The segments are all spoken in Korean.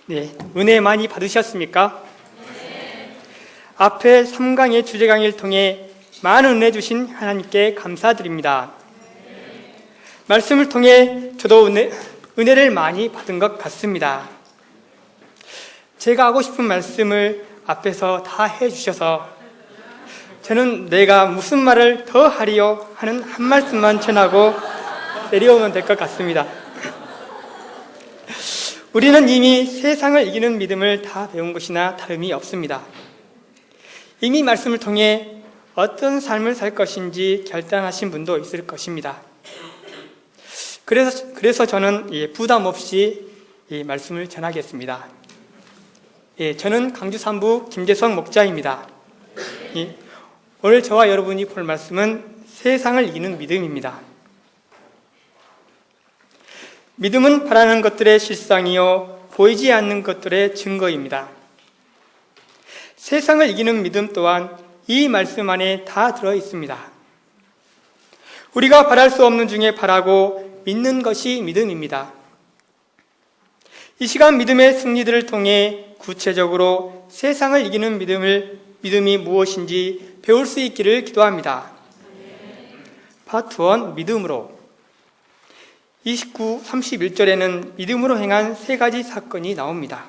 네, 은혜 많이 받으셨습니까? 앞에 3강의 주제 강의를 통해 많은 은혜 주신 하나님께 감사드립니다. 말씀을 통해 저도 은혜를 많이 받은 것 같습니다. 제가 하고 싶은 말씀을 앞에서 다 해주셔서 저는 내가 무슨 말을 더 하리요 하는 한 말씀만 전하고 내려오면 될 것 같습니다. 우리는 이미 세상을 이기는 믿음을 다 배운 것이나 다름이 없습니다. 이미 말씀을 통해 어떤 삶을 살 것인지 결단하신 분도 있을 것입니다. 그래서 저는 부담 없이 이 말씀을 전하겠습니다. 저는 강주 산부 김재성 목자입니다. 오늘 저와 여러분이 볼 말씀은 세상을 이기는 믿음입니다. 믿음은 바라는 것들의 실상이요 보이지 않는 것들의 증거입니다. 세상을 이기는 믿음 또한 이 말씀 안에 다 들어 있습니다. 우리가 바랄 수 없는 중에 바라고 믿는 것이 믿음입니다. 이 시간 믿음의 승리들을 통해 구체적으로 세상을 이기는 믿음이 무엇인지 배울 수 있기를 기도합니다. 파트 1 믿음으로 29, 31절에는 믿음으로 행한 세 가지 사건이 나옵니다.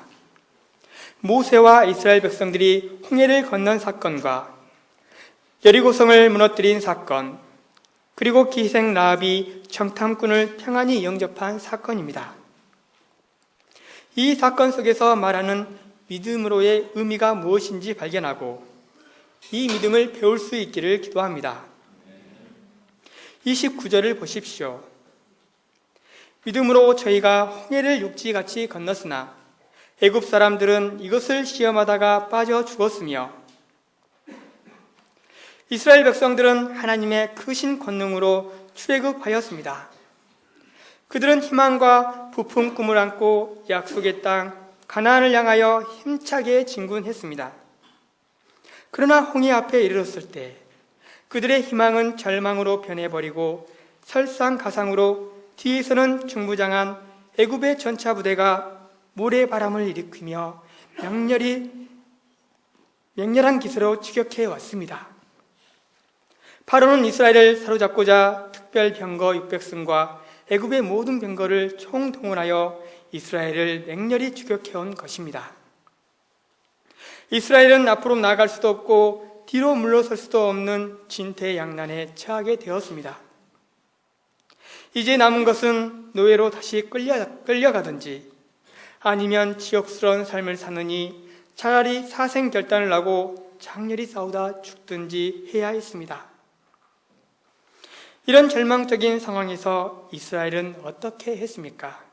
모세와 이스라엘 백성들이 홍해를 건넌 사건과 여리고성을 무너뜨린 사건, 그리고 기생 라합이 정탐꾼을 평안히 영접한 사건입니다. 이 사건 속에서 말하는 믿음으로의 의미가 무엇인지 발견하고 이 믿음을 배울 수 있기를 기도합니다. 29절을 보십시오. 믿음으로 저희가 홍해를 육지같이 건넜으나 애굽 사람들은 이것을 시험하다가 빠져 죽었으며 이스라엘 백성들은 하나님의 크신 권능으로 출애굽하였습니다. 그들은 희망과 부푼 꿈을 안고 약속의 땅 가나안을 향하여 힘차게 진군했습니다. 그러나 홍해 앞에 이르렀을 때 그들의 희망은 절망으로 변해버리고 설상가상으로 뒤에서는 중부장한 애굽의 전차 부대가 모래바람을 일으키며 맹렬한 기세로 추격해 왔습니다. 바로는 이스라엘을 사로잡고자 특별 병거 600승과 애굽의 모든 병거를 총동원하여 이스라엘을 맹렬히 추격해온 것입니다. 이스라엘은 앞으로 나아갈 수도 없고 뒤로 물러설 수도 없는 진퇴양난에 처하게 되었습니다. 이제 남은 것은 노예로 다시 끌려가든지 아니면 지옥스러운 삶을 사느니 차라리 사생결단을 하고 장렬히 싸우다 죽든지 해야 했습니다. 이런 절망적인 상황에서 이스라엘은 어떻게 했습니까?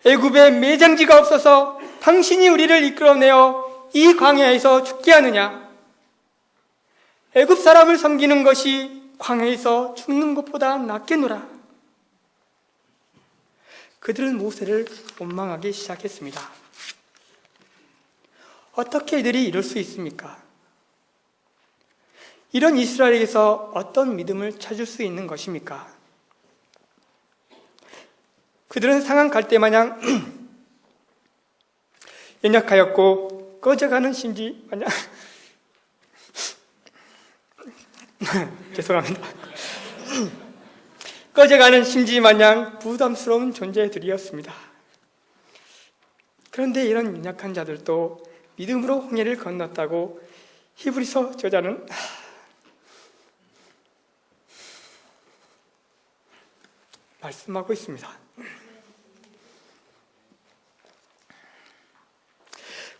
애굽에 매장지가 없어서 당신이 우리를 이끌어내어 이 광야에서 죽게 하느냐? 애굽 사람을 섬기는 것이 광야에서 죽는 것보다 낫겠노라. 그들은 모세를 원망하기 시작했습니다. 어떻게 이들이 이럴 수 있습니까? 이런 이스라엘에게서 어떤 믿음을 찾을 수 있는 것입니까? 그들은 상한 갈대마냥 연약하였고 꺼져가는 심지 마냥 죄송합니다. 꺼져가는 심지 마냥 부담스러운 존재들이었습니다. 그런데 이런 연약한 자들도 믿음으로 홍해를 건넜다고 히브리서 저자는 말씀하고 있습니다.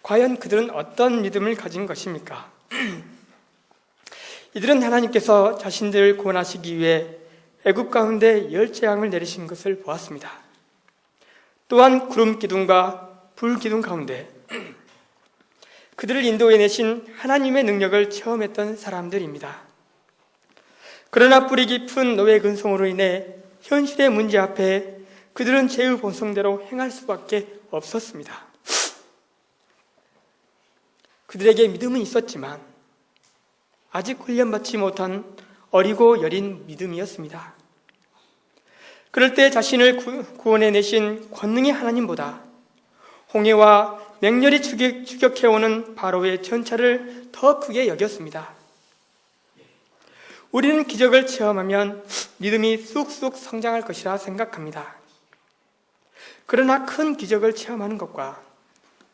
과연 그들은 어떤 믿음을 가진 것입니까? 이들은 하나님께서 자신들을 구원하시기 위해 애굽 가운데 10재앙을 내리신 것을 보았습니다. 또한 구름 기둥과 불 기둥 가운데 그들을 인도해내신 하나님의 능력을 체험했던 사람들입니다. 그러나 뿌리 깊은 노예 근성으로 인해 현실의 문제 앞에 그들은 죄의 본성대로 행할 수밖에 없었습니다. 그들에게 믿음은 있었지만 아직 훈련받지 못한 어리고 여린 믿음이었습니다. 그럴 때 자신을 구원해 내신 권능의 하나님보다 홍해와 맹렬히 추격해오는 바로의 전차를 더 크게 여겼습니다. 우리는 기적을 체험하면 믿음이 쑥쑥 성장할 것이라 생각합니다. 그러나 큰 기적을 체험하는 것과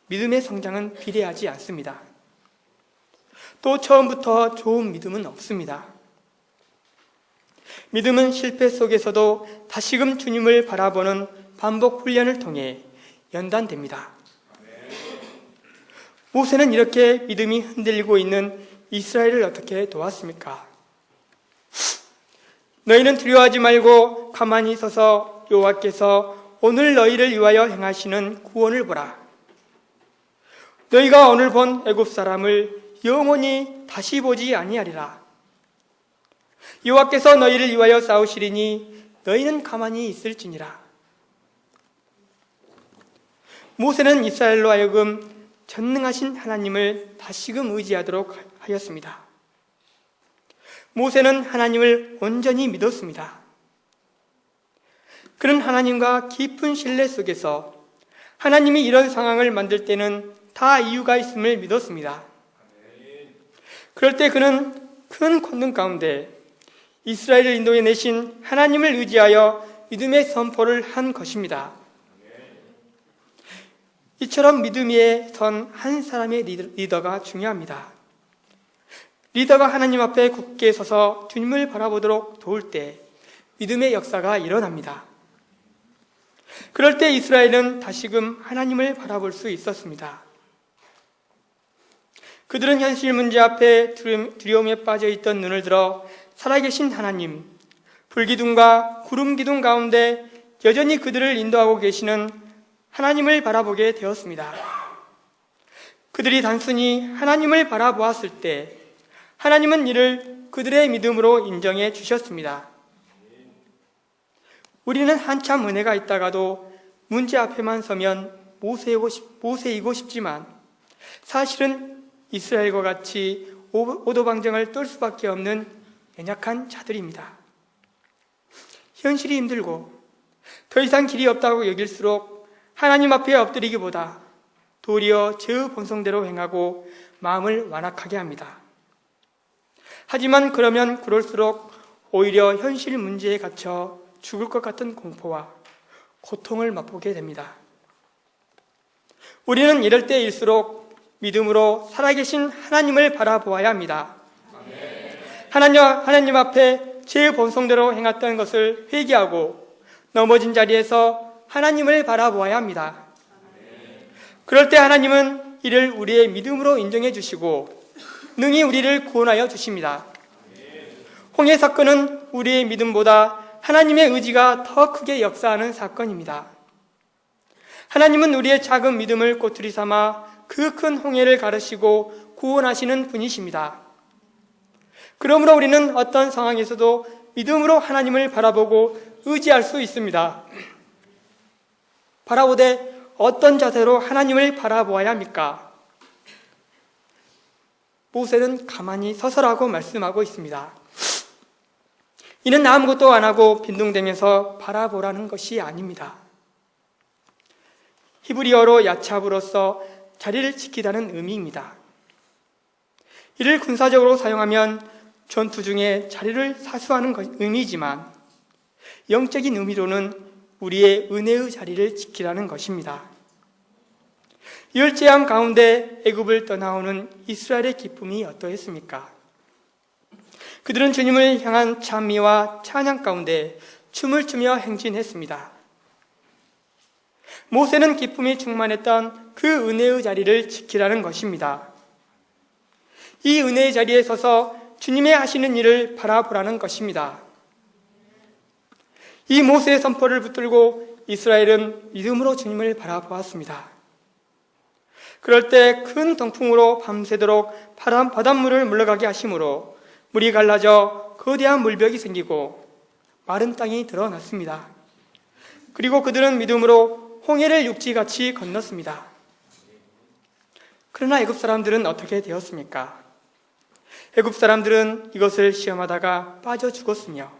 믿음의 성장은 비례하지 않습니다. 또 처음부터 좋은 믿음은 없습니다. 믿음은 실패 속에서도 다시금 주님을 바라보는 반복 훈련을 통해 연단됩니다. 모세는 이렇게 믿음이 흔들리고 있는 이스라엘을 어떻게 도왔습니까? 너희는 두려워하지 말고 가만히 서서 여호와께서 오늘 너희를 위하여 행하시는 구원을 보라. 너희가 오늘 본 애굽 사람을 영원히 다시 보지 아니하리라. 여호와께서 너희를 위하여 싸우시리니 너희는 가만히 있을지니라. 모세는 이스라엘로 하여금 전능하신 하나님을 다시금 의지하도록 하였습니다. 모세는 하나님을 온전히 믿었습니다. 그는 하나님과 깊은 신뢰 속에서 하나님이 이런 상황을 만들 때는 다 이유가 있음을 믿었습니다. 그럴 때 그는 큰 권능 가운데 이스라엘을 인도해 내신 하나님을 의지하여 믿음의 선포를 한 것입니다. 이처럼 믿음 위에 선 한 사람의 리더가 중요합니다. 리더가 하나님 앞에 굳게 서서 주님을 바라보도록 도울 때 믿음의 역사가 일어납니다. 그럴 때 이스라엘은 다시금 하나님을 바라볼 수 있었습니다. 그들은 현실 문제 앞에 두려움에 빠져있던 눈을 들어 살아계신 하나님, 불기둥과 구름기둥 가운데 여전히 그들을 인도하고 계시는 하나님을 바라보게 되었습니다. 그들이 단순히 하나님을 바라보았을 때 하나님은 이를 그들의 믿음으로 인정해 주셨습니다. 우리는 한참 은혜가 있다가도 문제 앞에만 서면 모세이고 싶지만 사실은 이스라엘과 같이 오도방정을 떨 수밖에 없는 연약한 자들입니다. 현실이 힘들고 더 이상 길이 없다고 여길수록 하나님 앞에 엎드리기보다 도리어 죄의 본성대로 행하고 마음을 완악하게 합니다. 하지만 그럴수록 오히려 현실 문제에 갇혀 죽을 것 같은 공포와 고통을 맛보게 됩니다. 우리는 이럴 때일수록 믿음으로 살아계신 하나님을 바라보아야 합니다. 하나님 앞에 제 본성대로 행했던 것을 회개하고 넘어진 자리에서 하나님을 바라보아야 합니다. 그럴 때 하나님은 이를 우리의 믿음으로 인정해 주시고 능히 우리를 구원하여 주십니다. 홍해 사건은 우리의 믿음보다 하나님의 의지가 더 크게 역사하는 사건입니다. 하나님은 우리의 작은 믿음을 꼬투리 삼아 그 큰 홍해를 가르시고 구원하시는 분이십니다. 그러므로 우리는 어떤 상황에서도 믿음으로 하나님을 바라보고 의지할 수 있습니다. 바라보되 어떤 자세로 하나님을 바라보아야 합니까? 모세는 가만히 서서라고 말씀하고 있습니다. 이는 아무것도 안 하고 빈둥대면서 바라보라는 것이 아닙니다. 히브리어로 야차브로서 자리를 지키다는 의미입니다. 이를 군사적으로 사용하면 전투 중에 자리를 사수하는 의미지만 영적인 의미로는 우리의 은혜의 자리를 지키라는 것입니다. 열재앙 가운데 애굽을 떠나오는 이스라엘의 기쁨이 어떠했습니까? 그들은 주님을 향한 찬미와 찬양 가운데 춤을 추며 행진했습니다. 모세는 기쁨이 충만했던 그 은혜의 자리를 지키라는 것입니다. 이 은혜의 자리에 서서 주님의 하시는 일을 바라보라는 것입니다. 이 모세의 선포를 붙들고 이스라엘은 믿음으로 주님을 바라보았습니다. 그럴 때 큰 동풍으로 밤새도록 바닷물을 물러가게 하심으로 물이 갈라져 거대한 물벽이 생기고 마른 땅이 드러났습니다. 그리고 그들은 믿음으로 홍해를 육지같이 건넜습니다. 그러나 애굽 사람들은 어떻게 되었습니까? 애굽 사람들은 이것을 시험하다가 빠져 죽었으며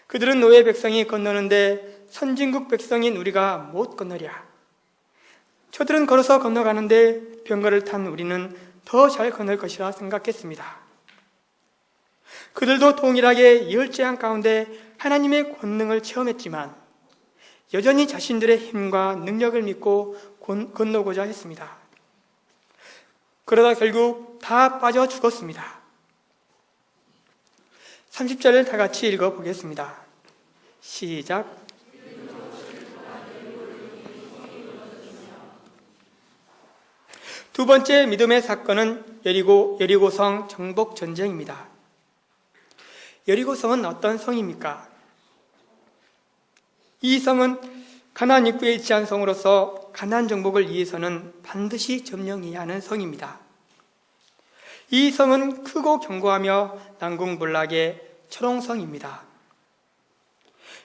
그들은 노예 백성이 건너는데 선진국 백성인 우리가 못 건너랴. 저들은 걸어서 건너가는데 병거를 탄 우리는 더 잘 건널 것이라 생각했습니다. 그들도 동일하게 열재앙 가운데 하나님의 권능을 체험했지만 여전히 자신들의 힘과 능력을 믿고 건너고자 했습니다. 그러다 결국 다 빠져 죽었습니다. 30절을 다 같이 읽어보겠습니다. 시작. 두 번째 믿음의 사건은 여리고성 정복 전쟁입니다. 여리고성은 어떤 성입니까? 이 성은 가나안 입구에 위치한 성으로서 가나안 정복을 위해서는 반드시 점령해야 하는 성입니다. 이 성은 크고 견고하며 난공불락의 철옹성입니다.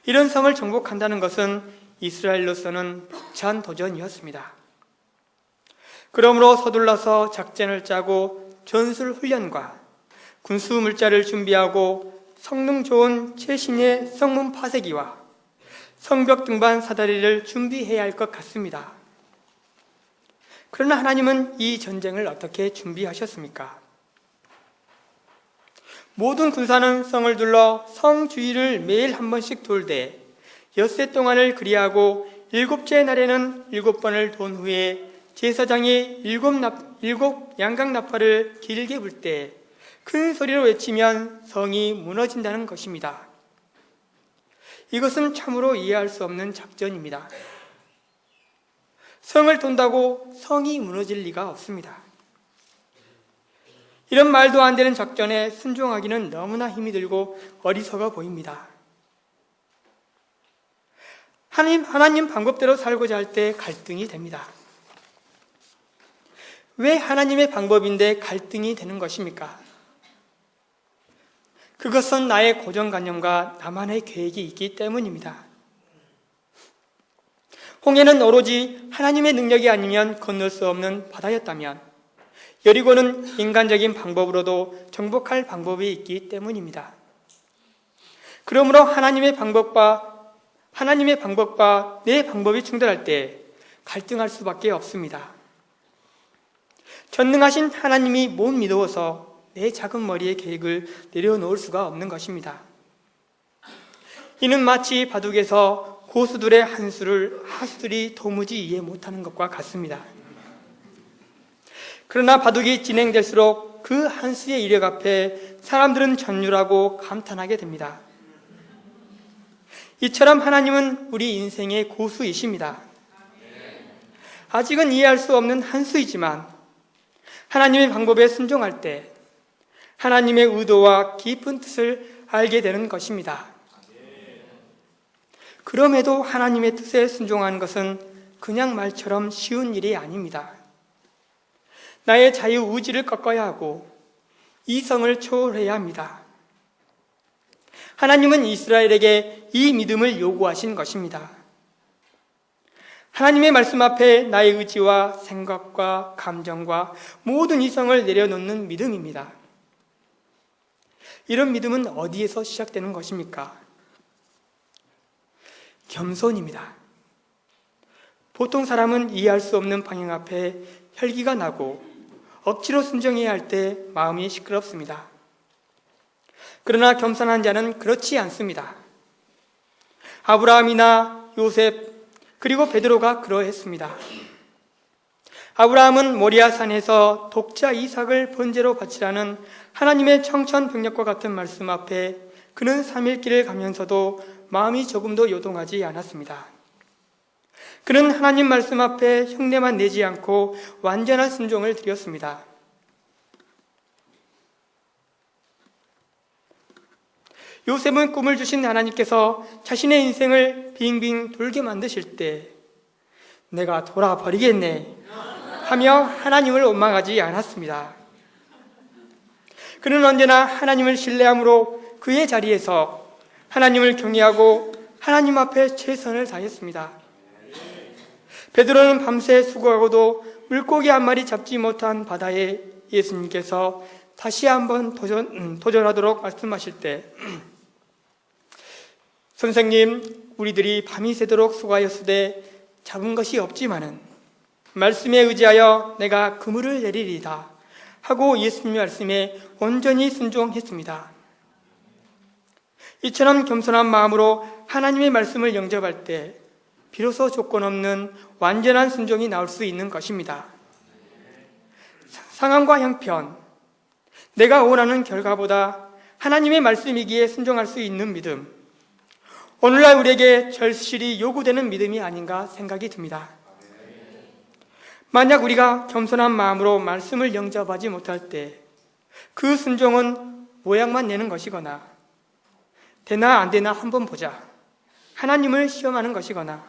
이런 성을 정복한다는 것은 이스라엘로서는 벅찬 도전이었습니다. 그러므로 서둘러서 작전을 짜고 전술 훈련과 군수 물자를 준비하고 성능 좋은 최신의 성문 파쇄기와 성벽 등반 사다리를 준비해야 할 것 같습니다. 그러나 하나님은 이 전쟁을 어떻게 준비하셨습니까? 모든 군사는 성을 둘러 성 주위를 매일 한 번씩 돌되 엿새 동안을 그리하고 일곱째 날에는 7번을 돈 후에 제사장이 일곱 양각 나팔을 길게 불 때 큰 소리로 외치면 성이 무너진다는 것입니다. 이것은 참으로 이해할 수 없는 작전입니다. 성을 돈다고 성이 무너질 리가 없습니다. 이런 말도 안 되는 작전에 순종하기는 너무나 힘이 들고 어리석어 보입니다. 하나님 방법대로 살고자 할 때 갈등이 됩니다. 왜 하나님의 방법인데 갈등이 되는 것입니까? 그것은 나의 고정관념과 나만의 계획이 있기 때문입니다. 홍해는 오로지 하나님의 능력이 아니면 건널 수 없는 바다였다면 여리고는 인간적인 방법으로도 정복할 방법이 있기 때문입니다. 그러므로 하나님의 방법과 내 방법이 충돌할 때 갈등할 수밖에 없습니다. 전능하신 하나님이 못 믿어서 내 작은 머리의 계획을 내려놓을 수가 없는 것입니다. 이는 마치 바둑에서 고수들의 한수를 하수들이 도무지 이해 못하는 것과 같습니다. 그러나 바둑이 진행될수록 그 한수의 이력 앞에 사람들은 전율하고 감탄하게 됩니다. 이처럼 하나님은 우리 인생의 고수이십니다. 아직은 이해할 수 없는 한수이지만 하나님의 방법에 순종할 때 하나님의 의도와 깊은 뜻을 알게 되는 것입니다. 그럼에도 하나님의 뜻에 순종하는 것은 그냥 말처럼 쉬운 일이 아닙니다. 나의 자유의지를 꺾어야 하고 이성을 초월해야 합니다. 하나님은 이스라엘에게 이 믿음을 요구하신 것입니다. 하나님의 말씀 앞에 나의 의지와 생각과 감정과 모든 이성을 내려놓는 믿음입니다. 이런 믿음은 어디에서 시작되는 것입니까? 겸손입니다. 보통 사람은 이해할 수 없는 방향 앞에 혈기가 나고 억지로 순종해야 할 때 마음이 시끄럽습니다. 그러나 겸손한 자는 그렇지 않습니다. 아브라함이나 요셉 그리고 베드로가 그러했습니다. 아브라함은 모리아 산에서 독자 이삭을 번제로 바치라는 하나님의 청천벽력과 같은 말씀 앞에 그는 3일 길을 가면서도 마음이 조금도 요동하지 않았습니다. 그는 하나님 말씀 앞에 흉내만 내지 않고 완전한 순종을 드렸습니다. 요셉은 꿈을 주신 하나님께서 자신의 인생을 빙빙 돌게 만드실 때 내가 돌아버리겠네 하며 하나님을 원망하지 않았습니다. 그는 언제나 하나님을 신뢰함으로 그의 자리에서 하나님을 경외하고 하나님 앞에 최선을 다했습니다. 베드로는 밤새 수고하고도 물고기 한 마리 잡지 못한 바다에 예수님께서 다시 한번 도전하도록 말씀하실 때 선생님, 우리들이 밤이 새도록 수고하였으되 잡은 것이 없지만은 말씀에 의지하여 내가 그물을 내리리이다 하고 예수님의 말씀에 온전히 순종했습니다. 이처럼 겸손한 마음으로 하나님의 말씀을 영접할 때 비로소 조건 없는 완전한 순종이 나올 수 있는 것입니다. 상황과 형편, 내가 원하는 결과보다 하나님의 말씀이기에 순종할 수 있는 믿음, 오늘날 우리에게 절실히 요구되는 믿음이 아닌가 생각이 듭니다. 만약 우리가 겸손한 마음으로 말씀을 영접하지 못할 때 그 순종은 모양만 내는 것이거나 되나 안 되나 한번 보자, 하나님을 시험하는 것이거나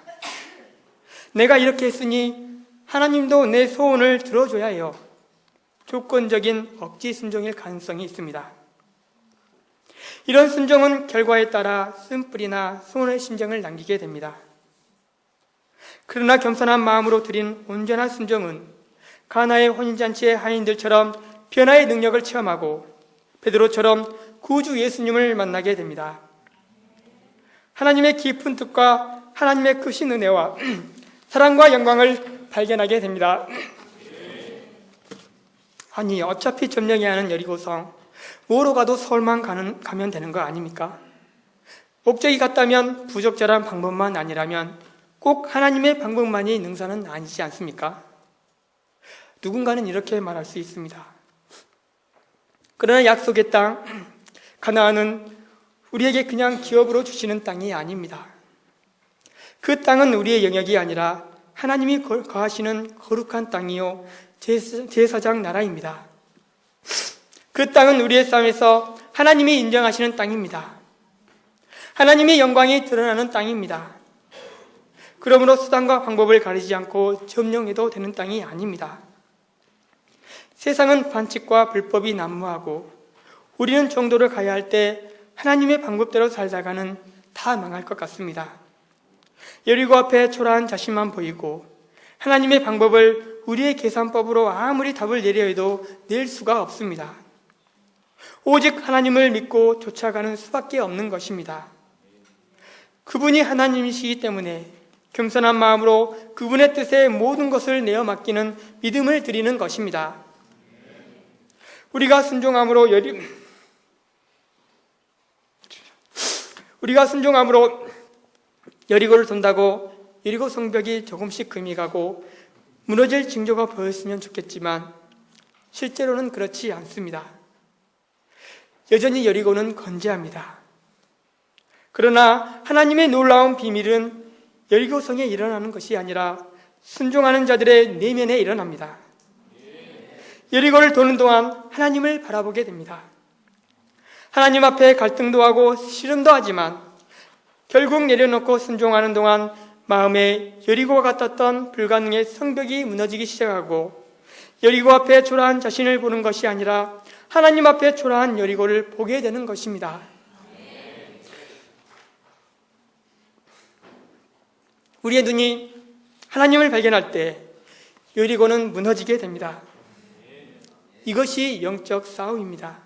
내가 이렇게 했으니 하나님도 내 소원을 들어줘야 해요, 조건적인 억지 순종일 가능성이 있습니다. 이런 순종은 결과에 따라 쓴뿌리나 손의 심정을 남기게 됩니다. 그러나 겸손한 마음으로 드린 온전한 순종은 가나의 혼인잔치의 하인들처럼 변화의 능력을 체험하고 베드로처럼 구주 예수님을 만나게 됩니다. 하나님의 깊은 뜻과 하나님의 크신 은혜와 사랑과 영광을 발견하게 됩니다. 아니, 어차피 점령해야 하는 여리고성, 뭐로 가도 서울만 가면 되는 거 아닙니까? 목적이 같다면 부적절한 방법만 아니라면 꼭 하나님의 방법만이 능사는 아니지 않습니까? 누군가는 이렇게 말할 수 있습니다. 그러나 약속의 땅, 가나안은 우리에게 그냥 기업으로 주시는 땅이 아닙니다. 그 땅은 우리의 영역이 아니라 하나님이 거하시는 거룩한 땅이요 제사장 나라입니다. 그 땅은 우리의 삶에서 하나님이 인정하시는 땅입니다. 하나님의 영광이 드러나는 땅입니다. 그러므로 수단과 방법을 가리지 않고 점령해도 되는 땅이 아닙니다. 세상은 반칙과 불법이 난무하고 우리는 정도를 가야 할 때 하나님의 방법대로 살다가는 다 망할 것 같습니다. 여리고 앞에 초라한 자신만 보이고 하나님의 방법을 우리의 계산법으로 아무리 답을 내려 해도 낼 수가 없습니다. 오직 하나님을 믿고 쫓아가는 수밖에 없는 것입니다. 그분이 하나님이시기 때문에 겸손한 마음으로 그분의 뜻에 모든 것을 내어 맡기는 믿음을 드리는 것입니다. 우리가 순종함으로 여리고를 돈다고 여리고 성벽이 조금씩 금이 가고 무너질 징조가 보였으면 좋겠지만 실제로는 그렇지 않습니다. 여전히 여리고는 건재합니다. 그러나 하나님의 놀라운 비밀은 여리고성에 일어나는 것이 아니라 순종하는 자들의 내면에 일어납니다. 여리고를 도는 동안 하나님을 바라보게 됩니다. 하나님 앞에 갈등도 하고 씨름도 하지만 결국 내려놓고 순종하는 동안 마음에 여리고와 같았던 불가능의 성벽이 무너지기 시작하고 여리고 앞에 초라한 자신을 보는 것이 아니라 하나님 앞에 초라한 여리고를 보게 되는 것입니다. 우리의 눈이 하나님을 발견할 때 여리고는 무너지게 됩니다. 이것이 영적 싸움입니다.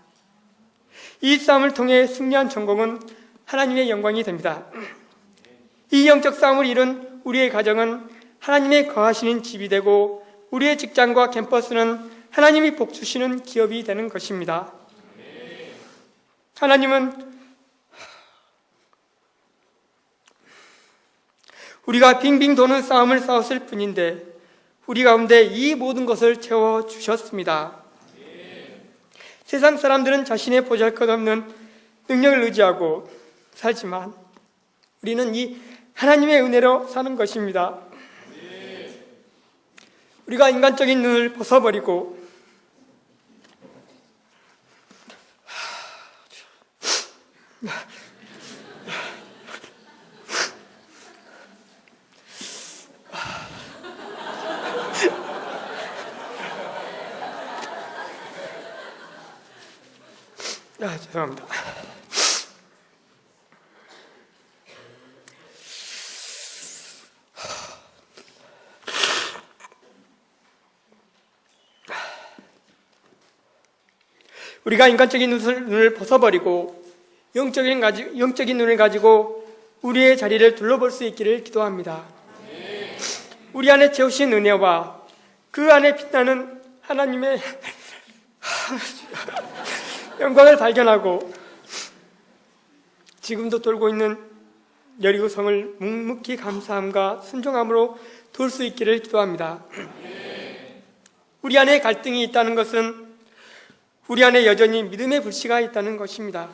이 싸움을 통해 승리한 전공은 하나님의 영광이 됩니다. 이 영적 싸움을 이룬 우리의 가정은 하나님의 거하시는 집이 되고 우리의 직장과 캠퍼스는 하나님이 복 주시는 기업이 되는 것입니다. 하나님은 우리가 빙빙 도는 싸움을 싸웠을 뿐인데 우리 가운데 이 모든 것을 채워주셨습니다. 세상 사람들은 자신의 보잘것없는 능력을 의지하고 살지만 우리는 이 하나님의 은혜로 사는 것입니다. 우리가 인간적인 눈을 벗어버리고 죄송합니다. 우리가 인간적인 눈을 벗어버리고 영적인 눈을 가지고 우리의 자리를 둘러볼 수 있기를 기도합니다. 우리 안에 채우신 은혜와 그 안에 빛나는 하나님의 영광을 발견하고 지금도 돌고 있는 여리고성을 묵묵히 감사함과 순종함으로 돌 수 있기를 기도합니다. 우리 안에 갈등이 있다는 것은 우리 안에 여전히 믿음의 불씨가 있다는 것입니다.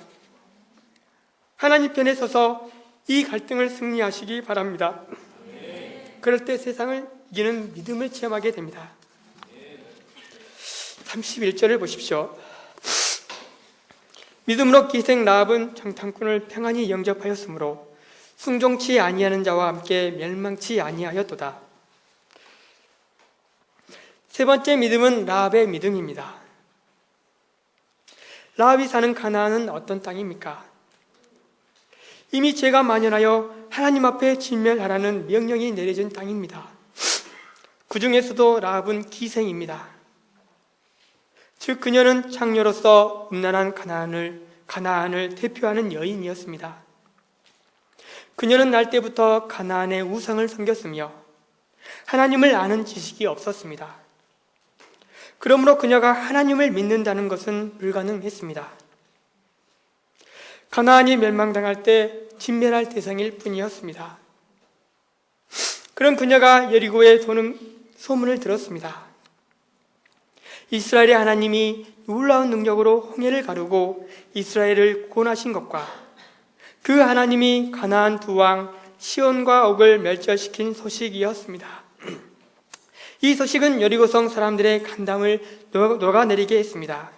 하나님 편에 서서 이 갈등을 승리하시기 바랍니다. 그럴 때 세상을 이기는 믿음을 체험하게 됩니다. 31절을 보십시오. 믿음으로 기생 라합은 정탐꾼을 평안히 영접하였으므로 순종치 아니하는 자와 함께 멸망치 아니하였도다. 세 번째 믿음은 라합의 믿음입니다. 라합이 사는 가나안은 어떤 땅입니까? 이미 죄가 만연하여 하나님 앞에 진멸하라는 명령이 내려진 땅입니다. 그 중에서도 라합은 기생입니다. 즉 그녀는 창녀로서 음란한 가나안을 대표하는 여인이었습니다. 그녀는 날 때부터 가나안의 우상을 섬겼으며 하나님을 아는 지식이 없었습니다. 그러므로 그녀가 하나님을 믿는다는 것은 불가능했습니다. 가나안이 멸망당할 때 진멸할 대상일 뿐이었습니다. 그런 그녀가 여리고에 도는 소문을 들었습니다. 이스라엘의 하나님이 놀라운 능력으로 홍해를 가르고 이스라엘을 구원하신 것과 그 하나님이 가나안 두 왕 시온과 옥을 멸절시킨 소식이었습니다. 이 소식은 여리고성 사람들의 간담을 녹아내리게 했습니다.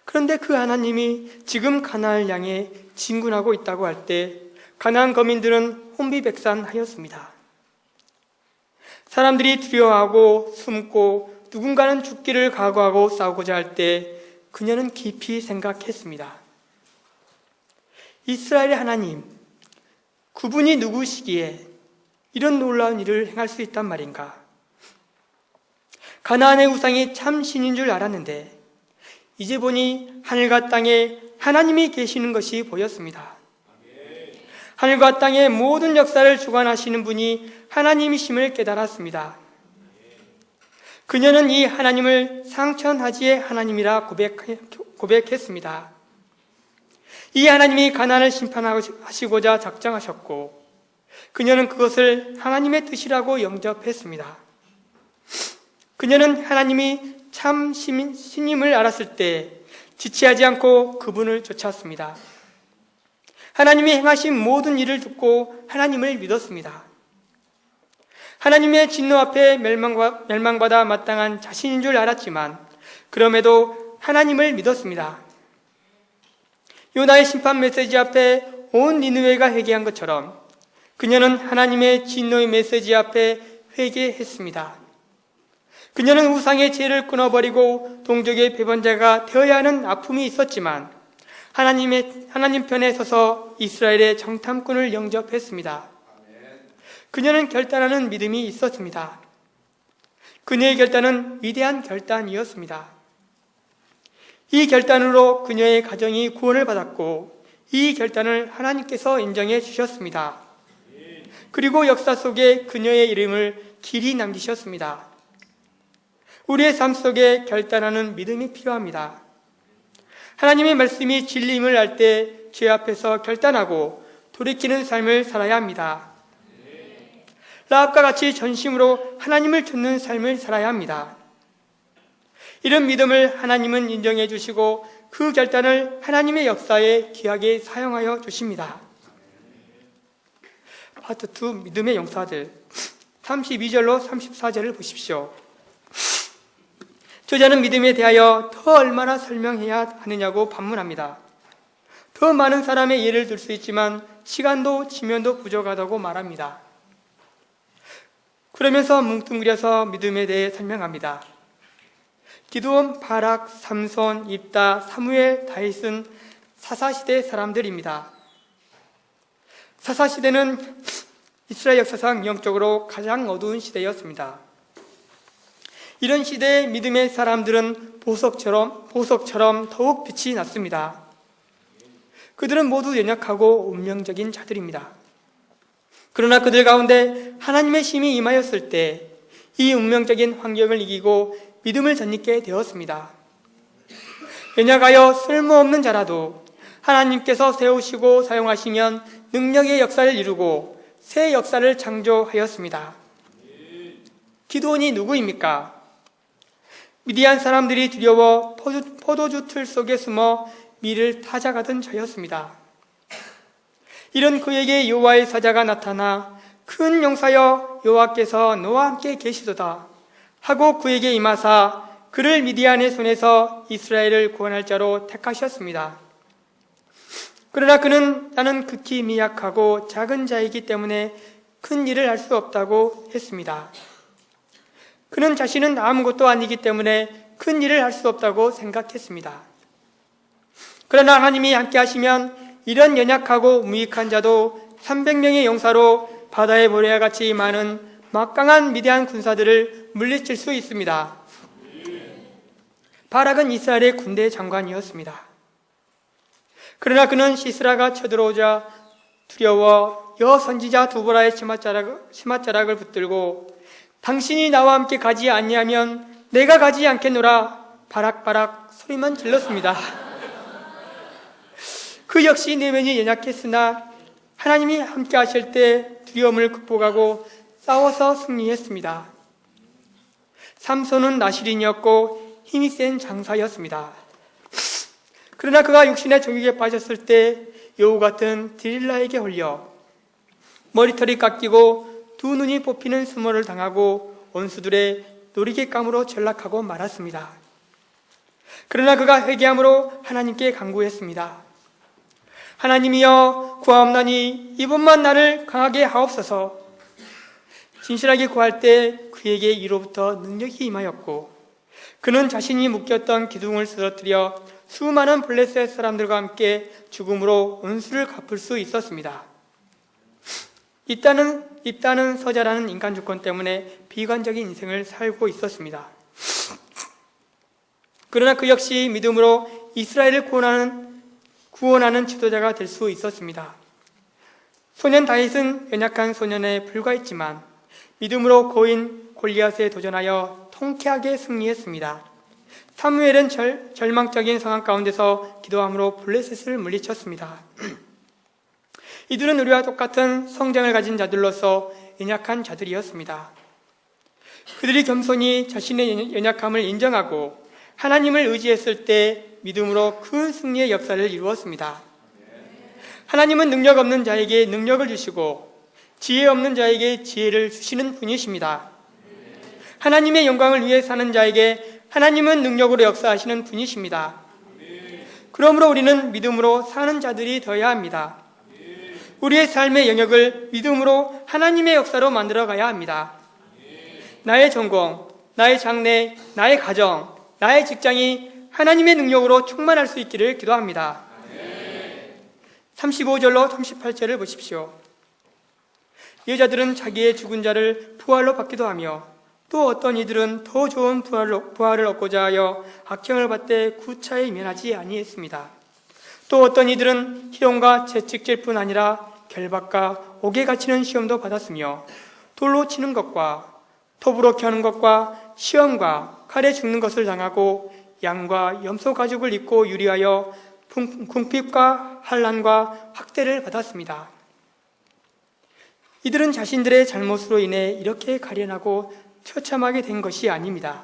그런데 그 하나님이 지금 가나안을 향해 진군하고 있다고 할 때 가나안 거민들은 혼비백산하였습니다. 사람들이 두려워하고 숨고 누군가는 죽기를 각오하고 싸우고자 할 때 그녀는 깊이 생각했습니다. 이스라엘의 하나님, 그분이 누구시기에 이런 놀라운 일을 행할 수 있단 말인가? 가나안의 우상이 참 신인 줄 알았는데 이제 보니 하늘과 땅에 하나님이 계시는 것이 보였습니다. 하늘과 땅의 모든 역사를 주관하시는 분이 하나님이심을 깨달았습니다. 그녀는 이 하나님을 상천하지의 하나님이라 고백했습니다. 이 하나님이 가나안을 심판하시고자 작정하셨고 그녀는 그것을 하나님의 뜻이라고 영접했습니다. 그녀는 하나님이 참 신임을 알았을 때 지체하지 않고 그분을 쫓았습니다. 하나님이 행하신 모든 일을 듣고 하나님을 믿었습니다. 하나님의 진노 앞에 멸망받아 마땅한 자신인 줄 알았지만 그럼에도 하나님을 믿었습니다. 요나의 심판 메시지 앞에 온 니느웨가 회개한 것처럼 그녀는 하나님의 진노의 메시지 앞에 회개했습니다. 그녀는 우상의 죄를 끊어버리고 동족의 배반자가 되어야 하는 아픔이 있었지만 하나님 편에 서서 이스라엘의 정탐꾼을 영접했습니다. 그녀는 결단하는 믿음이 있었습니다. 그녀의 결단은 위대한 결단이었습니다. 이 결단으로 그녀의 가정이 구원을 받았고 이 결단을 하나님께서 인정해 주셨습니다. 그리고 역사 속에 그녀의 이름을 길이 남기셨습니다. 우리의 삶 속에 결단하는 믿음이 필요합니다. 하나님의 말씀이 진리임을 알 때 죄 앞에서 결단하고 돌이키는 삶을 살아야 합니다. 라합과 같이 전심으로 하나님을 찾는 삶을 살아야 합니다. 이런 믿음을 하나님은 인정해 주시고 그 결단을 하나님의 역사에 귀하게 사용하여 주십니다. 파트 2 믿음의 용사들 32절로 34절을 보십시오. 저자는 믿음에 대하여 더 얼마나 설명해야 하느냐고 반문합니다. 더 많은 사람의 예를 들 수 있지만 시간도 지면도 부족하다고 말합니다. 그러면서 뭉뚱그려서 믿음에 대해 설명합니다. 기드온, 바락, 삼손, 입다, 사무엘, 다윗은 사사시대 사람들입니다. 사사시대는 이스라엘 역사상 영적으로 가장 어두운 시대였습니다. 이런 시대의 믿음의 사람들은 보석처럼 더욱 빛이 났습니다. 그들은 모두 연약하고 운명적인 자들입니다. 그러나 그들 가운데 하나님의 힘이 임하였을 때 이 운명적인 환경을 이기고 믿음을 덧입게 되었습니다. 연약하여 쓸모없는 자라도 하나님께서 세우시고 사용하시면 능력의 역사를 이루고 새 역사를 창조하였습니다. 기드온이 누구입니까? 미디안 사람들이 두려워 포도주 틀 속에 숨어 밀을 타작하던 자였습니다. 이런 그에게 여호와의 사자가 나타나 큰 용사여 여호와께서 너와 함께 계시도다 하고 그에게 임하사 그를 미디안의 손에서 이스라엘을 구원할 자로 택하셨습니다. 그러나 그는 나는 극히 미약하고 작은 자이기 때문에 큰 일을 할 수 없다고 했습니다. 그는 자신은 아무것도 아니기 때문에 큰 일을 할 수 없다고 생각했습니다. 그러나 하나님이 함께 하시면 이런 연약하고 무익한 자도 300명의 용사로 바다의 모래와 같이 많은 막강한 미디안 군사들을 물리칠 수 있습니다. 바락은 이스라엘의 군대 장관이었습니다. 그러나 그는 시스라가 쳐들어오자 두려워 여선지자 두보라의 치맛자락을 붙들고 당신이 나와 함께 가지 아니하면 내가 가지 않겠노라 바락바락 소리만 질렀습니다. 그 역시 내면이 연약했으나 하나님이 함께 하실 때 두려움을 극복하고 싸워서 승리했습니다. 삼손은 나실인이었고 힘이 센 장사였습니다. 그러나 그가 육신의 정욕에 빠졌을 때 여우 같은 드릴라에게 홀려 머리털이 깎이고 두 눈이 뽑히는 수모를 당하고 원수들의 놀이개감으로 전락하고 말았습니다. 그러나 그가 회개함으로 하나님께 간구했습니다. 하나님이여 구하옵나니 이번만 나를 강하게 하옵소서. 진실하게 구할 때 그에게 이로부터 능력이 임하였고 그는 자신이 묶였던 기둥을 쓰러뜨려 수많은 블레셋 사람들과 함께 죽음으로 원수를 갚을 수 있었습니다. 입다는 서자라는 인간 조건 때문에 비관적인 인생을 살고 있었습니다. 그러나 그 역시 믿음으로 이스라엘을 구원하는 지도자가 될 수 있었습니다. 소년 다윗은 연약한 소년에 불과했지만 믿음으로 고인 골리앗에 도전하여 통쾌하게 승리했습니다. 사무엘은 절망적인 상황 가운데서 기도함으로 블레셋을 물리쳤습니다. 이들은 우리와 똑같은 성장을 가진 자들로서 연약한 자들이었습니다. 그들이 겸손히 자신의 연약함을 인정하고 하나님을 의지했을 때 믿음으로 큰 승리의 역사를 이루었습니다. 하나님은 능력 없는 자에게 능력을 주시고 지혜 없는 자에게 지혜를 주시는 분이십니다. 하나님의 영광을 위해 사는 자에게 하나님은 능력으로 역사하시는 분이십니다. 그러므로 우리는 믿음으로 사는 자들이 되어야 합니다. 우리의 삶의 영역을 믿음으로 하나님의 역사로 만들어 가야 합니다. 나의 전공, 나의 장래, 나의 가정, 나의 직장이 하나님의 능력으로 충만할 수 있기를 기도합니다. 35절로 38절을 보십시오. 여자들은 자기의 죽은 자를 부활로 받기도 하며 또 어떤 이들은 더 좋은 부활을 얻고자 하여 악형을 받되 구차에 면하지 아니했습니다. 또 어떤 이들은 희롱과 채찍질 뿐 아니라 결박과 옥에 갇히는 시험도 받았으며 돌로 치는 것과 톱으로 켜는 것과 시험과 칼에 죽는 것을 당하고 양과 염소 가죽을 입고 유리하여 궁핍과 환난과 학대를 받았습니다. 이들은 자신들의 잘못으로 인해 이렇게 가련하고 처참하게 된 것이 아닙니다.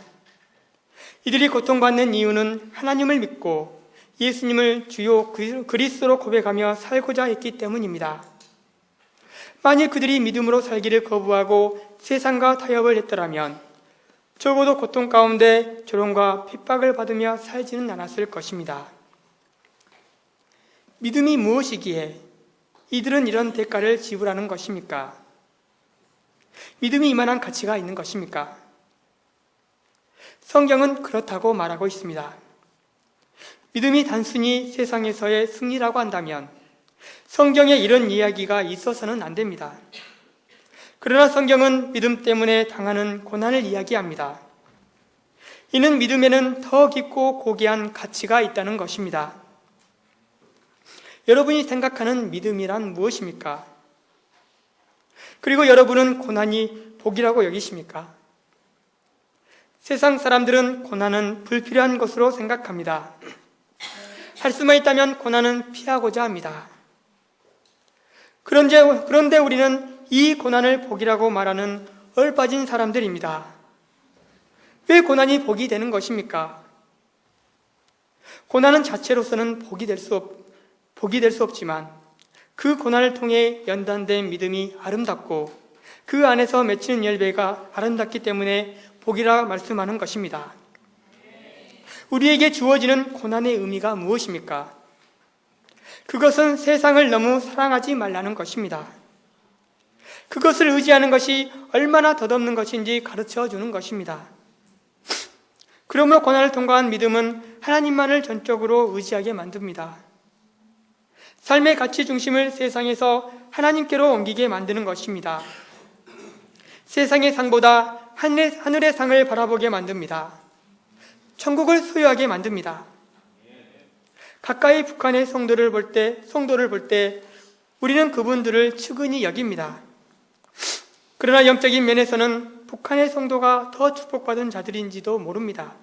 이들이 고통받는 이유는 하나님을 믿고 예수님을 주요 그리스도로 고백하며 살고자 했기 때문입니다. 만일 그들이 믿음으로 살기를 거부하고 세상과 타협을 했더라면 적어도 고통 가운데 조롱과 핍박을 받으며 살지는 않았을 것입니다. 믿음이 무엇이기에 이들은 이런 대가를 지불하는 것입니까? 믿음이 이만한 가치가 있는 것입니까? 성경은 그렇다고 말하고 있습니다. 믿음이 단순히 세상에서의 승리라고 한다면 성경에 이런 이야기가 있어서는 안 됩니다. 그러나 성경은 믿음 때문에 당하는 고난을 이야기합니다. 이는 믿음에는 더 깊고 고귀한 가치가 있다는 것입니다. 여러분이 생각하는 믿음이란 무엇입니까? 그리고 여러분은 고난이 복이라고 여기십니까? 세상 사람들은 고난은 불필요한 것으로 생각합니다. 할 수만 있다면 고난은 피하고자 합니다. 그런데 우리는 이 고난을 복이라고 말하는 얼빠진 사람들입니다. 왜 고난이 복이 되는 것입니까? 고난은 자체로서는 복이 될 수 없지만 그 고난을 통해 연단된 믿음이 아름답고 그 안에서 맺히는 열매가 아름답기 때문에 복이라 말씀하는 것입니다. 우리에게 주어지는 고난의 의미가 무엇입니까? 그것은 세상을 너무 사랑하지 말라는 것입니다. 그것을 의지하는 것이 얼마나 덧없는 것인지 가르쳐 주는 것입니다. 그러므로 고난을 통과한 믿음은 하나님만을 전적으로 의지하게 만듭니다. 삶의 가치 중심을 세상에서 하나님께로 옮기게 만드는 것입니다. 세상의 상보다 하늘의 상을 바라보게 만듭니다. 천국을 소유하게 만듭니다. 가까이 북한의 성도를 볼 때 우리는 그분들을 측은히 여깁니다. 그러나 영적인 면에서는 북한의 성도가 더 축복받은 자들인지도 모릅니다.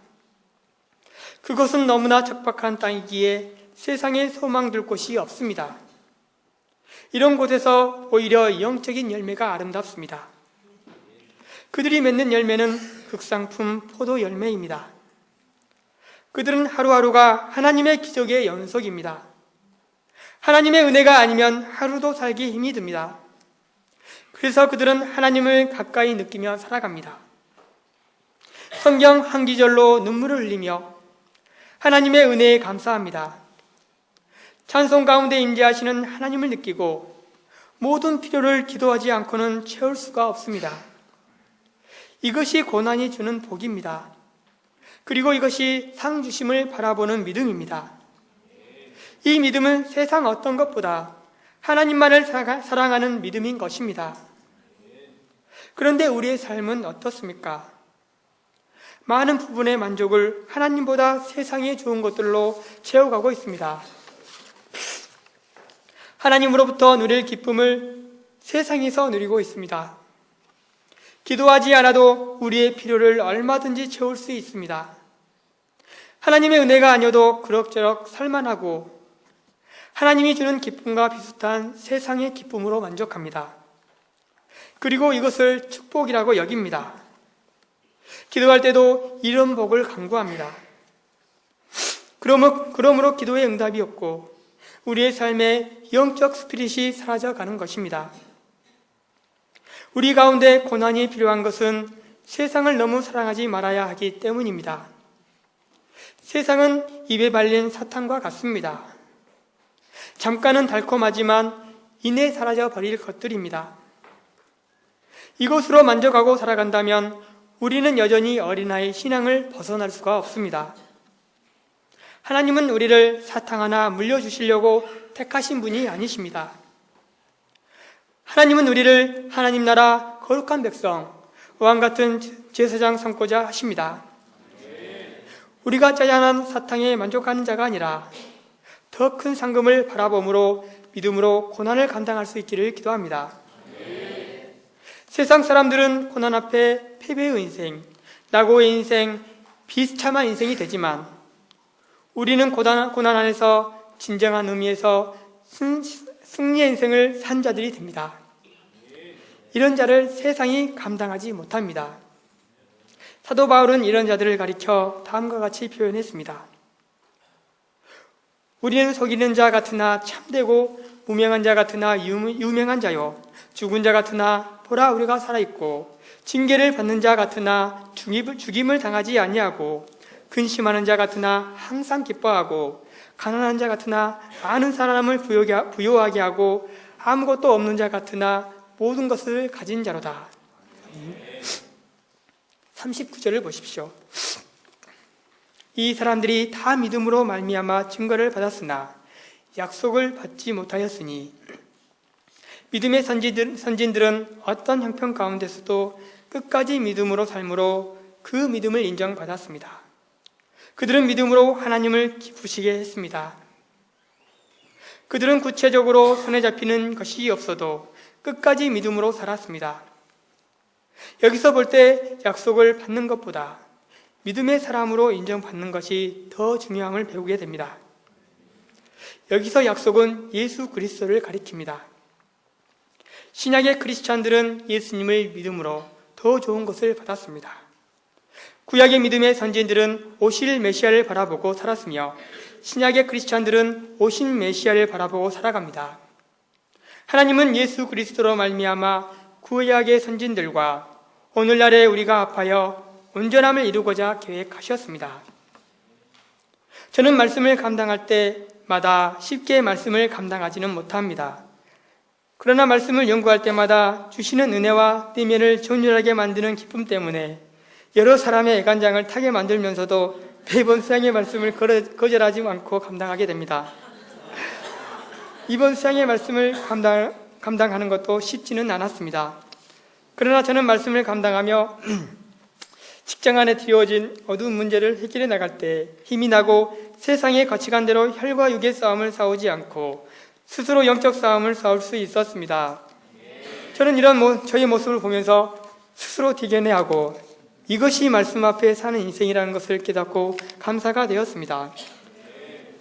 그것은 너무나 척박한 땅이기에 세상에 소망 둘 곳이 없습니다. 이런 곳에서 오히려 영적인 열매가 아름답습니다. 그들이 맺는 열매는 극상품 포도 열매입니다. 그들은 하루하루가 하나님의 기적의 연속입니다. 하나님의 은혜가 아니면 하루도 살기 힘이 듭니다. 그래서 그들은 하나님을 가까이 느끼며 살아갑니다. 성경 한 기절로 눈물을 흘리며 하나님의 은혜에 감사합니다. 찬송 가운데 임재하시는 하나님을 느끼고 모든 필요를 기도하지 않고는 채울 수가 없습니다. 이것이 고난이 주는 복입니다. 그리고 이것이 상 주심을 바라보는 믿음입니다. 이 믿음은 세상 어떤 것보다 하나님만을 사랑하는 믿음인 것입니다. 그런데 우리의 삶은 어떻습니까? 많은 부분의 만족을 하나님보다 세상의 좋은 것들로 채워가고 있습니다. 하나님으로부터 누릴 기쁨을 세상에서 누리고 있습니다. 기도하지 않아도 우리의 필요를 얼마든지 채울 수 있습니다. 하나님의 은혜가 아니어도 그럭저럭 살만하고 하나님이 주는 기쁨과 비슷한 세상의 기쁨으로 만족합니다. 그리고 이것을 축복이라고 여깁니다. 기도할 때도 이런 복을 간구합니다. 그러므로 기도의 응답이 없고 우리의 삶에 영적 스피릿이 사라져가는 것입니다. 우리 가운데 고난이 필요한 것은 세상을 너무 사랑하지 말아야 하기 때문입니다. 세상은 입에 발린 사탕과 같습니다. 잠깐은 달콤하지만 이내 사라져 버릴 것들입니다. 이것으로 만족하고 살아간다면 우리는 여전히 어린아이 신앙을 벗어날 수가 없습니다. 하나님은 우리를 사탕 하나 물려주시려고 택하신 분이 아니십니다. 하나님은 우리를 하나님 나라 거룩한 백성, 왕같은 제사장 삼고자 하십니다. 우리가 짜잔한 사탕에 만족하는 자가 아니라 더 큰 상금을 바라봄으로 믿음으로 고난을 감당할 수 있기를 기도합니다. 세상 사람들은 고난 앞에 패배의 인생, 낙오의 인생, 비참한 인생이 되지만 우리는 고난 안에서 진정한 의미에서 승리의 인생을 산 자들이 됩니다. 이런 자를 세상이 감당하지 못합니다. 사도 바울은 이런 자들을 가리켜 다음과 같이 표현했습니다. 우리는 속이는 자 같으나 참되고 무명한 자 같으나 유명한 자요, 죽은 자 같으나 보라 우리가 살아있고 징계를 받는 자 같으나 죽임을 당하지 아니하고 근심하는 자 같으나 항상 기뻐하고 가난한 자 같으나 많은 사람을 부요하게 하고 아무것도 없는 자 같으나 모든 것을 가진 자로다. 39절을 보십시오. 이 사람들이 다 믿음으로 말미암아 증거를 받았으나 약속을 받지 못하였으니 믿음의 선진들은 어떤 형편 가운데서도 끝까지 믿음으로 삶으로 그 믿음을 인정받았습니다. 그들은 믿음으로 하나님을 기쁘시게 했습니다. 그들은 구체적으로 손에 잡히는 것이 없어도 끝까지 믿음으로 살았습니다. 여기서 볼 때 약속을 받는 것보다 믿음의 사람으로 인정받는 것이 더 중요함을 배우게 됩니다. 여기서 약속은 예수 그리스도를 가리킵니다. 신약의 크리스찬들은 예수님을 믿음으로 더 좋은 것을 받았습니다. 구약의 믿음의 선진들은 오실 메시아를 바라보고 살았으며 신약의 크리스찬들은 오신 메시아를 바라보고 살아갑니다. 하나님은 예수 그리스도로 말미암아 구약의 선진들과 오늘날에 우리가 합하여 온전함을 이루고자 계획하셨습니다. 저는 말씀을 감당할 때마다 쉽게 말씀을 감당하지는 못합니다. 그러나 말씀을 연구할 때마다 주시는 은혜와 내면을 정렬하게 만드는 기쁨 때문에 여러 사람의 애간장을 타게 만들면서도 매번 수양의 말씀을 거절하지 않고 감당하게 됩니다. 이번 수양의 말씀을 감당하는 것도 쉽지는 않았습니다. 그러나 저는 말씀을 감당하며 직장 안에 뒤어진 어두운 문제를 해결해 나갈 때 힘이 나고 세상의 가치관대로 혈과 육의 싸움을 싸우지 않고 스스로 영적 싸움을 싸울 수 있었습니다. 저는 이런 저의 모습을 보면서 스스로 디게내하고 이것이 말씀 앞에 사는 인생이라는 것을 깨닫고 감사가 되었습니다.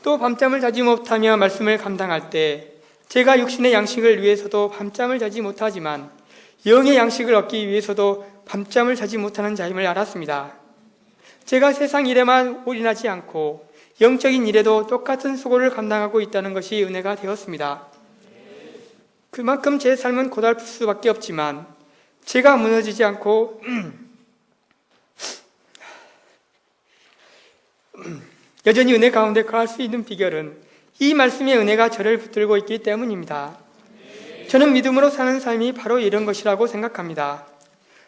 또 밤잠을 자지 못하며 말씀을 감당할 때 제가 육신의 양식을 위해서도 밤잠을 자지 못하지만 영의 양식을 얻기 위해서도 밤잠을 자지 못하는 자임을 알았습니다. 제가 세상 일에만 올인하지 않고 영적인 일에도 똑같은 수고를 감당하고 있다는 것이 은혜가 되었습니다. 그만큼 제 삶은 고달플 수밖에 없지만 제가 무너지지 않고 여전히 은혜 가운데 거할 수 있는 비결은 이 말씀의 은혜가 저를 붙들고 있기 때문입니다. 저는 믿음으로 사는 삶이 바로 이런 것이라고 생각합니다.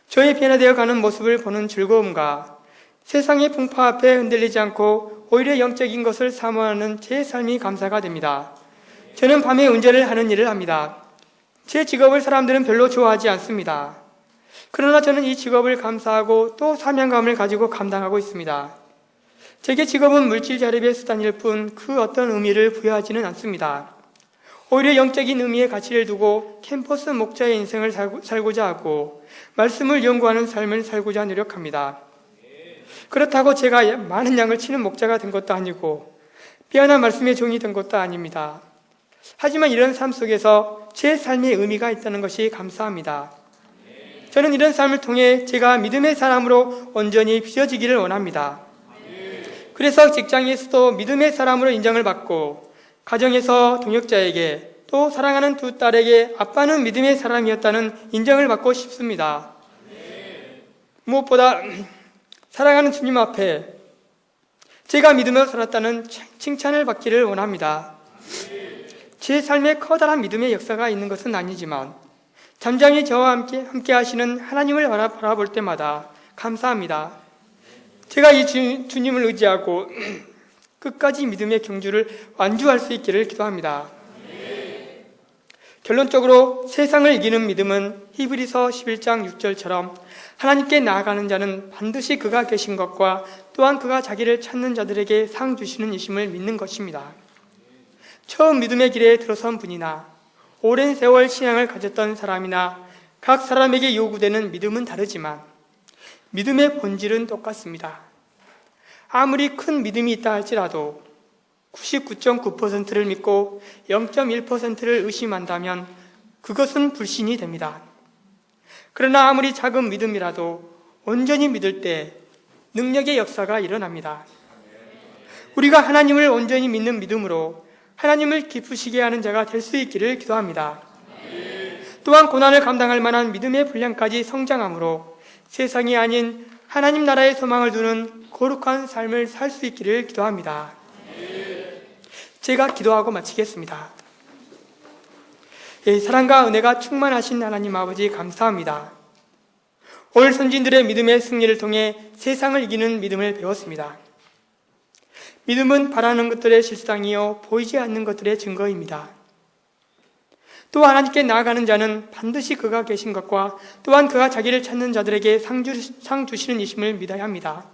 저의 변화되어 가는 모습을 보는 즐거움과 세상의 풍파 앞에 흔들리지 않고 오히려 영적인 것을 사모하는 제 삶이 감사가 됩니다. 저는 밤에 운전을 하는 일을 합니다. 제 직업을 사람들은 별로 좋아하지 않습니다. 그러나 저는 이 직업을 감사하고 또 사명감을 가지고 감당하고 있습니다. 제게 직업은 물질 자립의 수단일 뿐 그 어떤 의미를 부여하지는 않습니다. 오히려 영적인 의미의 가치를 두고 캠퍼스 목자의 인생을 살고자 하고 말씀을 연구하는 삶을 살고자 노력합니다. 그렇다고 제가 많은 양을 치는 목자가 된 것도 아니고 빼어난 말씀의 종이 된 것도 아닙니다. 하지만 이런 삶 속에서 제 삶의 의미가 있다는 것이 감사합니다. 저는 이런 삶을 통해 제가 믿음의 사람으로 온전히 빚어지기를 원합니다. 그래서 직장에서도 믿음의 사람으로 인정을 받고 가정에서 동역자에게 또 사랑하는 두 딸에게 아빠는 믿음의 사람이었다는 인정을 받고 싶습니다. 무엇보다 사랑하는 주님 앞에 제가 믿음으로 살았다는 칭찬을 받기를 원합니다. 제 삶에 커다란 믿음의 역사가 있는 것은 아니지만 잠잠히 저와 함께 하시는 하나님을 바라볼 때마다 감사합니다. 제가 이 주님을 의지하고 끝까지 믿음의 경주를 완주할 수 있기를 기도합니다. 결론적으로 세상을 이기는 믿음은 히브리서 11장 6절처럼 하나님께 나아가는 자는 반드시 그가 계신 것과 또한 그가 자기를 찾는 자들에게 상 주시는 이심을 믿는 것입니다. 처음 믿음의 길에 들어선 분이나 오랜 세월 신앙을 가졌던 사람이나 각 사람에게 요구되는 믿음은 다르지만 믿음의 본질은 똑같습니다. 아무리 큰 믿음이 있다 할지라도 99.9%를 믿고 0.1%를 의심한다면 그것은 불신이 됩니다. 그러나 아무리 작은 믿음이라도 온전히 믿을 때 능력의 역사가 일어납니다. 우리가 하나님을 온전히 믿는 믿음으로 하나님을 기쁘시게 하는 자가 될 수 있기를 기도합니다. 또한 고난을 감당할 만한 믿음의 분량까지 성장함으로 세상이 아닌 하나님 나라의 소망을 두는 거룩한 삶을 살 수 있기를 기도합니다. 제가 기도하고 마치겠습니다. 사랑과 은혜가 충만하신 하나님 아버지 감사합니다. 오늘 선진들의 믿음의 승리를 통해 세상을 이기는 믿음을 배웠습니다. 믿음은 바라는 것들의 실상이요 보이지 않는 것들의 증거입니다. 또 하나님께 나아가는 자는 반드시 그가 계신 것과 또한 그가 자기를 찾는 자들에게 상 주시는 이심을 믿어야 합니다.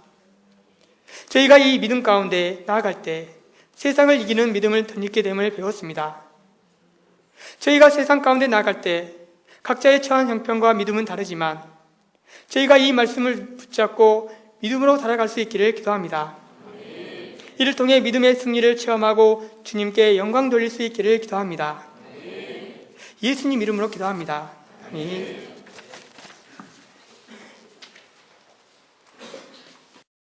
저희가 이 믿음 가운데 나아갈 때 세상을 이기는 믿음을 덧입게 됨을 배웠습니다. 저희가 세상 가운데 나갈 때 각자의 처한 형편과 믿음은 다르지만 저희가 이 말씀을 붙잡고 믿음으로 살아갈 수 있기를 기도합니다. 이를 통해 믿음의 승리를 체험하고 주님께 영광 돌릴 수 있기를 기도합니다. 예수님 이름으로 기도합니다. 아멘.